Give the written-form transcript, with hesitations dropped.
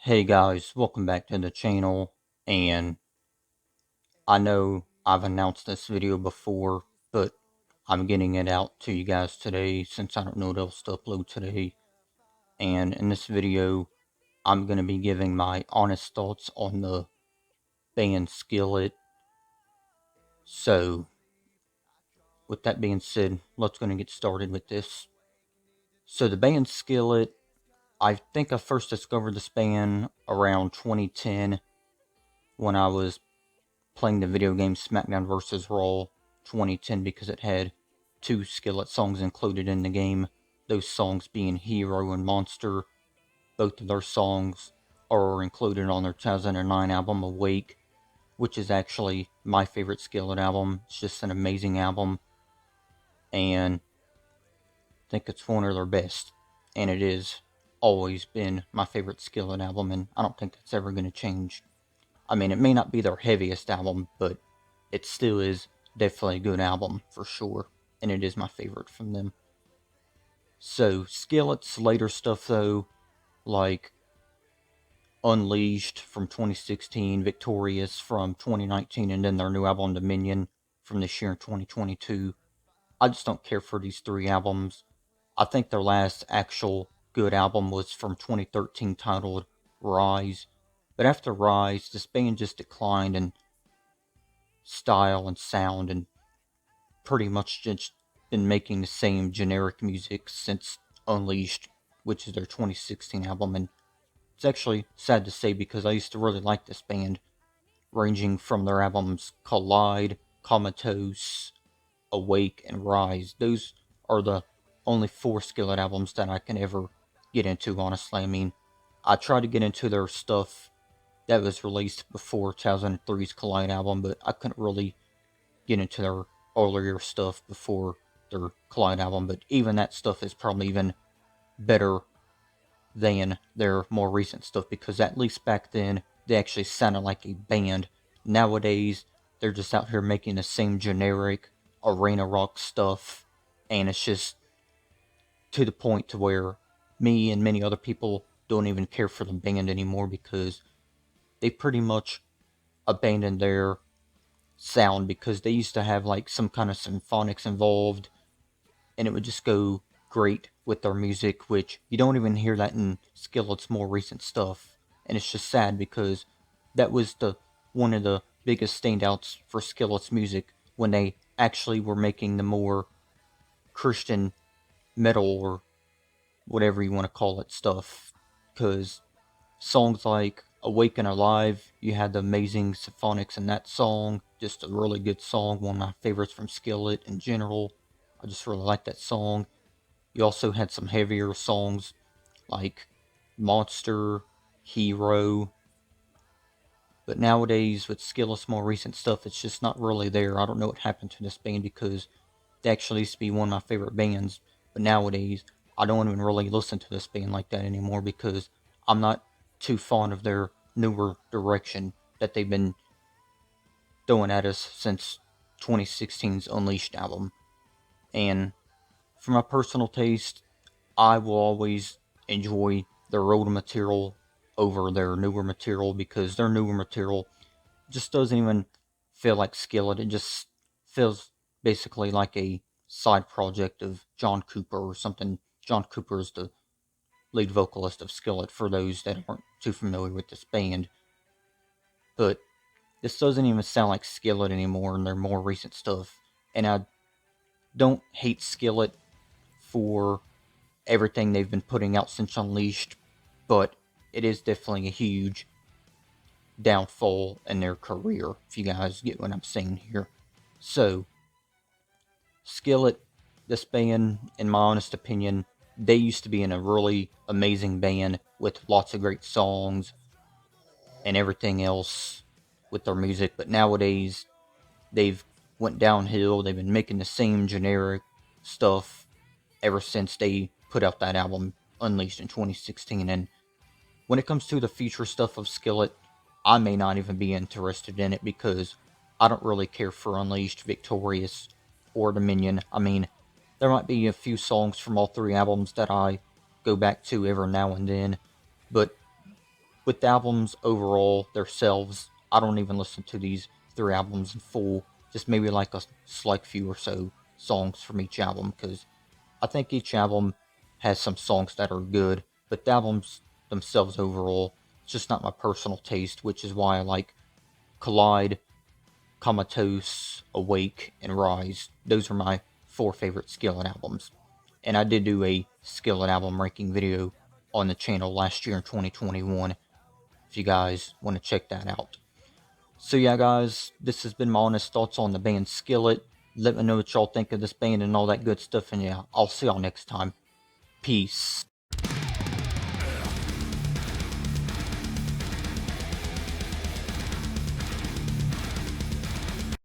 Hey guys, welcome back to the channel, and I know I've announced this video before, but I'm getting it out to you guys today since I don't know what else to upload today. And in this video, I'm going to be giving my honest thoughts on the band Skillet. So, with that being said, let's go and get started with this. So the band Skillet, I think I first discovered this band around 2010 when I was playing the video game SmackDown vs. Raw 2010 because it had two Skillet songs included in the game, those songs being Hero and Monster. Both of their songs are included on their 2009 album Awake, which is actually my favorite Skillet album. It's just an amazing album, and I think it's one of their best, and it is always been my favorite Skillet album, and I don't think that's ever going to change. I mean, it may not be their heaviest album, but it still is definitely a good album for sure, and it is my favorite from them. So, Skillet's later stuff though, like Unleashed from 2016, Victorious from 2019, and then their new album Dominion from this year in 2022, I just don't care for these three albums. I think their last actual good album was from 2013 titled Rise, but after Rise, this band just declined in style and sound and pretty much just been making the same generic music since Unleashed, which is their 2016 album, and it's actually sad to say because I used to really like this band, ranging from their albums Collide, Comatose, Awake, and Rise. Those are the only four Skillet albums that I can ever get into, honestly. I mean, I tried to get into their stuff that was released before 2003's Collide album, but I couldn't really get into their earlier stuff before their Collide album, but even that stuff is probably even better than their more recent stuff, because at least back then they actually sounded like a band. Nowadays they're just out here making the same generic arena rock stuff, and it's just to the point to where me and many other people don't even care for the band anymore, because they pretty much abandoned their sound, because they used to have like some kind of symphonics involved, and it would just go great with their music, which you don't even hear that in Skillet's more recent stuff. And it's just sad because that was the one of the biggest standouts for Skillet's music, when they actually were making the more Christian metal, or whatever you want to call it, stuff. Because songs like Awake and Alive, you had the amazing symphonics in that song, just a really good song, one of my favorites from Skillet in general. I just really like that song. You also had some heavier songs like Monster, Hero, but nowadays with Skillet's more recent stuff, it's just not really there. I don't know what happened to this band, because they actually used to be one of my favorite bands, but nowadays I don't even really listen to this band like that anymore, because I'm not too fond of their newer direction that they've been throwing at us since 2016's Unleashed album. And for my personal taste, I will always enjoy their older material over their newer material, because their newer material just doesn't even feel like Skillet. It just feels basically like a side project of John Cooper or something. John Cooper is the lead vocalist of Skillet, for those that aren't too familiar with this band. But this doesn't even sound like Skillet anymore in their more recent stuff. And I don't hate Skillet for everything they've been putting out since Unleashed, but it is definitely a huge downfall in their career, if you guys get what I'm saying here. So, Skillet, this band, in my honest opinion, they used to be in a really amazing band with lots of great songs and everything else with their music, but nowadays they've went downhill. They've been making the same generic stuff ever since they put out that album Unleashed in 2016, and when it comes to the future stuff of Skillet, I may not even be interested in it, because I don't really care for Unleashed, Victorious, or Dominion. I mean, there might be a few songs from all three albums that I go back to every now and then, but with the albums overall themselves, I don't even listen to these three albums in full. Just maybe like a select few or so songs from each album, because I think each album has some songs that are good, but the albums themselves overall, it's just not my personal taste, which is why I like Collide, Comatose, Awake, and Rise. Those are my four favorite Skillet albums. And I did do a Skillet album ranking video on the channel last year in 2021, if you guys want to check that out. So yeah, guys, this has been my honest thoughts on the band Skillet. Let me know what y'all think of this band and all that good stuff, and yeah, I'll see y'all next time. Peace.